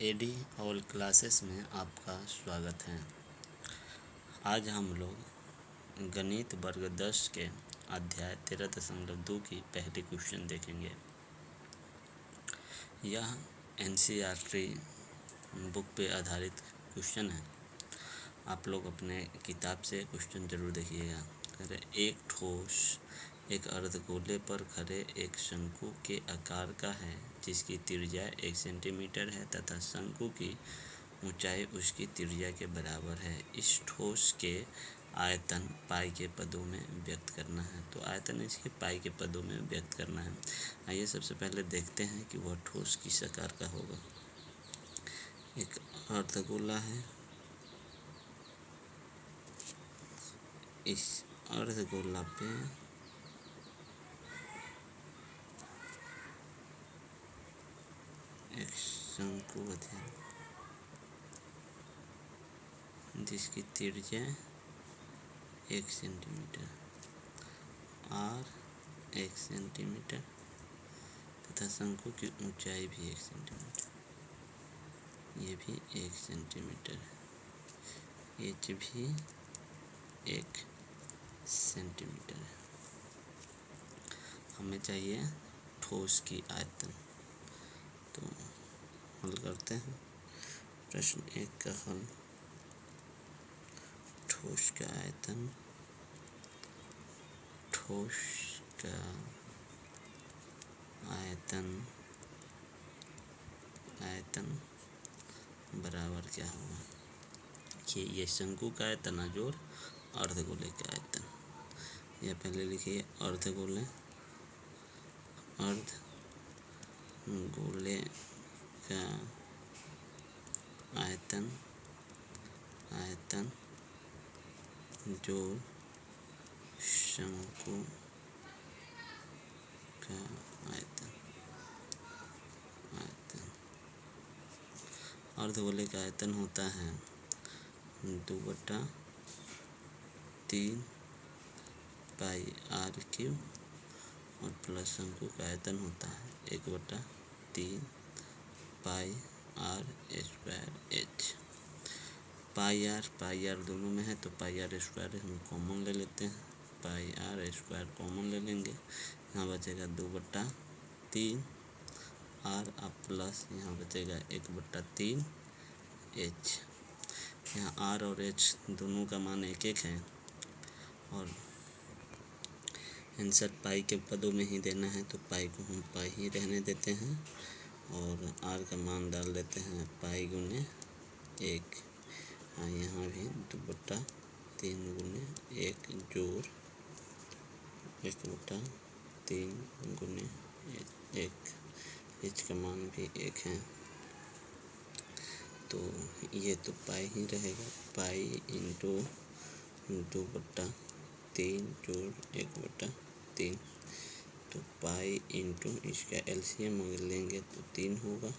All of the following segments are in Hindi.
एडी ऑल क्लासेस में आपका स्वागत है। आज हम लोग गणित वर्ग 10 के अध्याय 13.2 की पहली क्वेश्चन देखेंगे। यह एनसीईआरटी बुक पे आधारित क्वेश्चन है। आप लोग अपने किताब से क्वेश्चन जरूर देखिएगा। एक ठोस एक अर्धगोले पर खड़े एक शंकु के आकार का है जिसकी त्रिज्या 1 सेंटीमीटर है तथा शंकु की ऊंचाई उसकी त्रिज्या के बराबर है। इस ठोस के आयतन पाई के पदों में व्यक्त करना है। तो आयतन इसके पाई के पदों में व्यक्त करना है। आइए सबसे पहले देखते हैं कि वह ठोस किस आकार का होगा। एक अर्धगोला है, इस अर्धगोला पे एक शंकु है जिसकी त्रिज्या 1 सेंटीमीटर और 1 सेंटीमीटर तथा शंकु की ऊंचाई भी 1 सेंटीमीटर, ये भी 1 सेंटीमीटर है, एच भी 1 सेंटीमीटर है। हमें चाहिए ठोस की आयतन। तो हल करते हैं। प्रश्न 1 का हल। ठोस का आयतन, ठोस का आयतन बराबर क्या होगा कि ये शंकु का आयतन जोड़ अर्धगोले का आयतन। यह पहले लिखिए अर्धगोले का आयतन जोड़ शंकु का आयतन। अर्धगोले का आयतन होता है 2/3 पाई आर क्यूब और प्लस शंकु का आयतन होता है 1/3 pi R square H. Pi R दोनों में है तो पाई आर स्क्वायर हम कॉमन ले लेते हैं। पाई आर स्क्वायर कॉमन ले लेंगे, यहाँ बचेगा 2/3 आर अब प्लस यहाँ बचेगा 1/3 एच। यहाँ आर और एच दोनों का मान 1 है और आंसर पाई के पदों में ही देना है तो पाई को हम पाई ही रहने देते हैं और आर का मान डाल देते हैं पाई गुने 1। यहाँ भी 2/3 गुने 1 जोड़ 1/3 गुने 1। एच का मान भी 1 है तो ये तो पाई ही रहेगा। पाई इंटू 2/3 जोड़ 1/3 तो पाई इंटू इसका एलसीएम अगर लेंगे तो 3 होगा।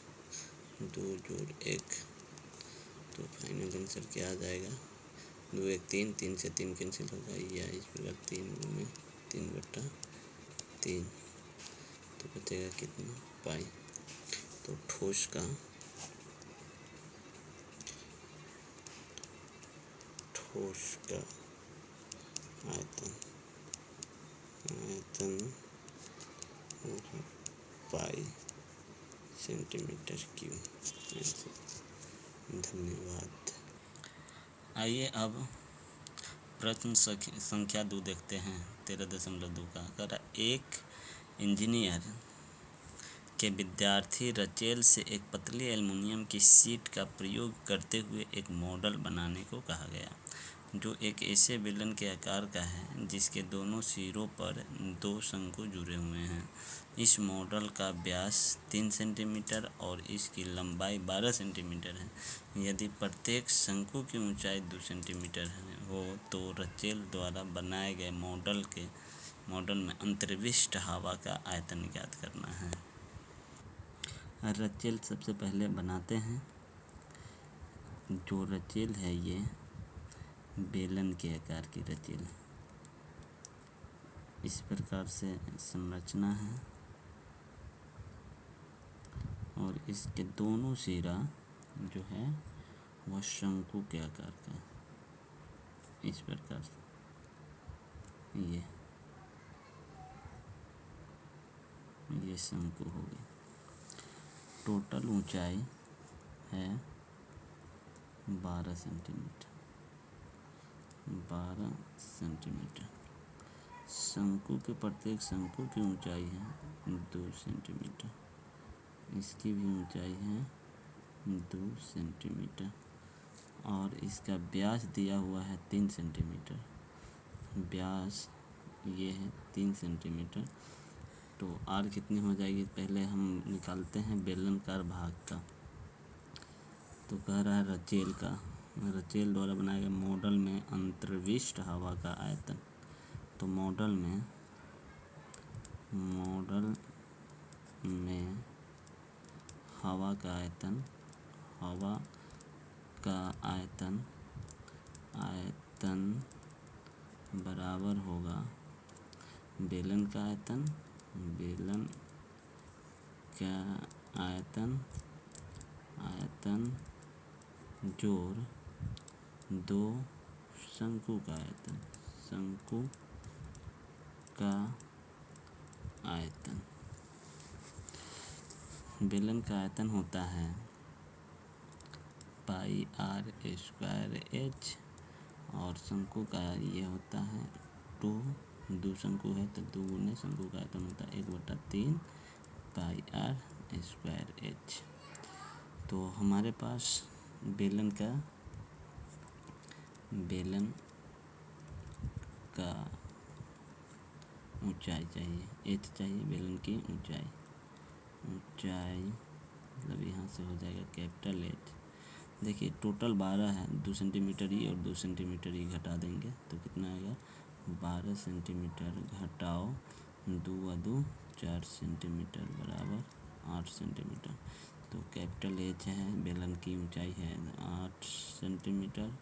2 जोड़ 1 तो फाइनल आंसर क्या आ जाएगा 2 1 3, 3 से 3 कैंसिल होगा, या इस प्रकार 3 गुने 3/3 तो बचेगा कितना पाई। तो ठोस का आयतन पाई सेंटीमीटर क्यूब। धन्यवाद। आइए अब प्रश्न संख्या 2 देखते हैं 13.2 का। अगर एक इंजीनियर के विद्यार्थी रचेल से एक पतली एल्युमिनियम की शीट का प्रयोग करते हुए एक मॉडल बनाने को कहा गया जो एक ऐसे बेलन के आकार का है जिसके दोनों सिरों पर 2 शंकु जुड़े हुए हैं। इस मॉडल का व्यास 3 सेंटीमीटर और इसकी लंबाई 12 सेंटीमीटर है। यदि प्रत्येक शंकु की ऊंचाई 2 सेंटीमीटर हो तो रचेल द्वारा बनाए गए मॉडल में अंतर्विष्ट हवा का आयतन ज्ञात करना है। रचेल सबसे पहले बनाते हैं। जो रचेल है ये बेलन के आकार की रचेल, इस प्रकार से संरचना है और इसके दोनों सिरा जो है वह शंकु के आकार का है, इस प्रकार से। ये शंकु हो गई। टोटल ऊंचाई है 12 सेंटीमीटर। 12 सेंटीमीटर। शंकु के प्रत्येक शंकु की ऊंचाई है 2 सेंटीमीटर। इसकी भी ऊंचाई है 2 सेंटीमीटर और इसका व्यास दिया हुआ है 3 सेंटीमीटर। व्यास ये है 3 सेंटीमीटर। तो आर कितनी हो जाएगी, पहले हम निकालते हैं बेलनाकार भाग का। तो कह रहा है रचेल का, रचेल द्वारा बनाए गए मॉडल में अंतर्विष्ट हवा का आयतन। तो मॉडल में हवा का आयतन बराबर होगा बेलन का आयतन जोड़ 2 शंकु का आयतन। बेलन का आयतन होता है पाई आर स्क्वायर एच और शंकु का ये होता है 2 शंकु है तो 2 गुने शंकु का आयतन होता है 1/3 पाई आर स्क्वायर एच। तो हमारे पास बेलन का ऊंचाई चाहिए, एच चाहिए बेलन की ऊंचाई मतलब यहाँ से हो जाएगा कैपिटल एच। देखिए टोटल 12 है, 2 सेंटीमीटर ही और 2 सेंटीमीटर ही घटा देंगे तो कितना आएगा 12 सेंटीमीटर घटाओ 2 व 2 4 सेंटीमीटर बराबर 8 सेंटीमीटर। तो कैपिटल एच है, बेलन की ऊंचाई है 8 सेंटीमीटर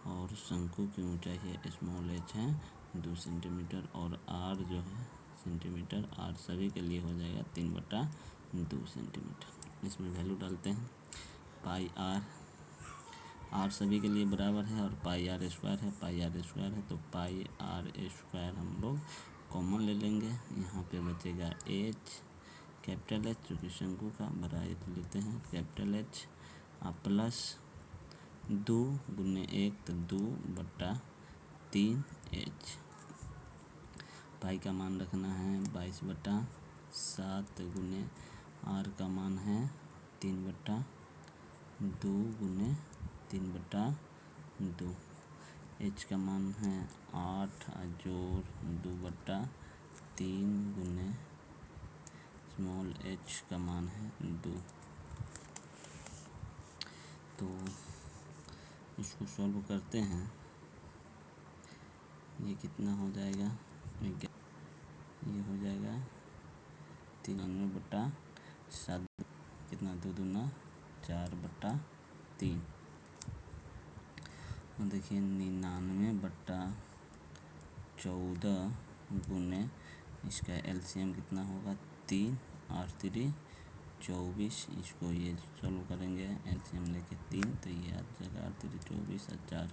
और शंकु की ऊंचाई है स्मॉल एच है 2 सेंटीमीटर और आर जो है सेंटीमीटर, आर सभी के लिए हो जाएगा 3/2 सेंटीमीटर। इसमें वैल्यू डालते हैं। पाई आर सभी के लिए बराबर है और पाई आर स्क्वायर है तो पाई आर स्क्वायर हम लोग कॉमन ले लेंगे। यहाँ पे बचेगा एच कैपिटल एच चूँकि शंकु का बड़ा एच लेते हैं कैपिटल एच प्लस 2 गुने 1 तो 2/3 एच। पाई का मान रखना है 22/7 गुने आर का मान है 3/2 गुने 3/2। एच का मान है 8 जोड़ 2/3 गुने स्मॉल एच का मान है 2। तो इसको सॉल्व करते हैं। ये कितना हो जाएगा, ये हो जाएगा 93/7 कितना 2 दूना 4/3। देखिए 99/14 गुने इसका एलसीएम कितना होगा 3 और 3 24। इसको ये सॉल्व करेंगे एलसीएम लेके 3 तो ये आ जाएगा 3 24 और 4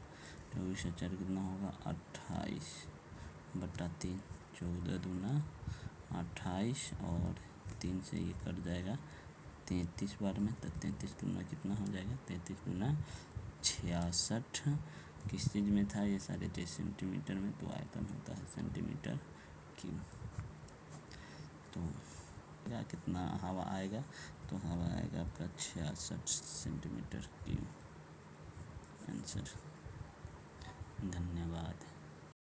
कितना होगा 28/3। 14 दूना 28 और 3 से ये कट जाएगा 33 बार में तो 33 दूना कितना हो जाएगा 33 दूना 66। किस चीज़ में था ये सारे सेंटीमीटर में, तो आयतन होता है सेंटीमीटर क्यूब। तो कितना हवा आएगा, तो हवा आएगा आपका 66 सेंटीमीटर क्यूब आंसर। धन्यवाद।